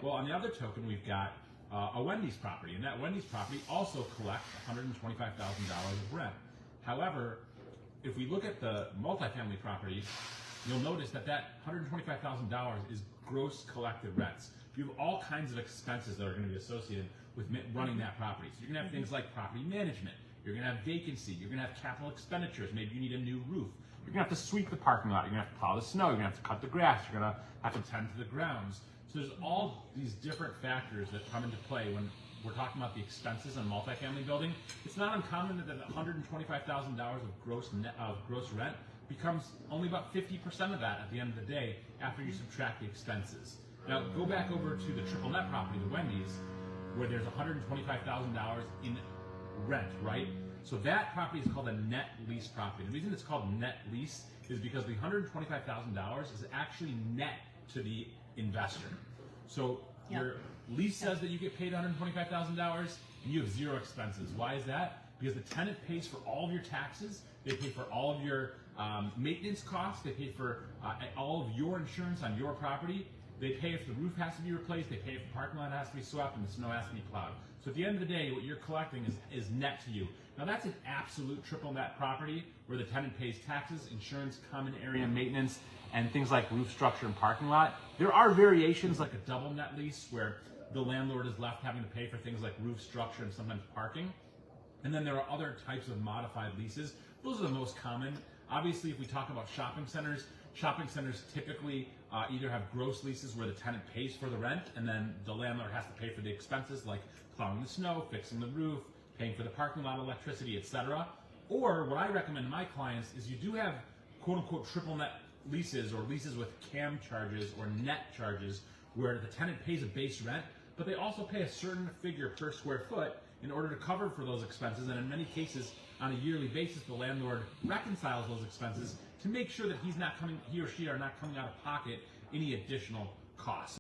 Well, on the other token, we've got a Wendy's property, and that Wendy's property also collects $125,000 of rent. However, if we look at the multifamily property, you'll notice that that $125,000 is gross collected rents. You have all kinds of expenses that are going to be associated with running that property. So you're going to have things like property management. You're going to have vacancy. You're going to have capital expenditures. Maybe you need a new roof. You're going to have to sweep the parking lot. You're going to have to plow the snow. You're going to have to cut the grass. You're going to have to tend to the grounds. So there's all these different factors that come into play when we're talking about the expenses in a multifamily building. It's not uncommon that $125,000 of gross rent becomes only about 50% of that at the end of the day after you subtract the expenses. Now go back over to the triple net property, the Wendy's, where there's $125,000 in rent, right? So that property is called a net lease property. The reason it's called net lease is because the $125,000 is actually net to the investor. So your lease says that you get paid $125,000 and you have zero expenses. Why is that? Because the tenant pays for all of your taxes, they pay for all of your maintenance costs, they pay for all of your insurance on your property, they pay if the roof has to be replaced, they pay if the parking lot has to be swept and the snow has to be plowed. So at the end of the day, what you're collecting is net to you. Now that's an absolute triple net property where the tenant pays taxes, insurance, common area maintenance, and things like roof structure and parking lot. There are variations like a double net lease where the landlord is left having to pay for things like roof structure and sometimes parking. And then there are other types of modified leases. Those are the most common. Obviously, if we talk about shopping centers typically either have gross leases where the tenant pays for the rent and then the landlord has to pay for the expenses like plowing the snow, fixing the roof, paying for the parking lot, electricity, etc. Or what I recommend to my clients is you do have quote unquote triple net leases or leases with CAM charges or net charges where the tenant pays a base rent, but they also pay a certain figure per square foot in order to cover for those expenses. And in many cases, on a yearly basis, the landlord reconciles those expenses to make sure that he or she are not coming out of pocket any additional costs.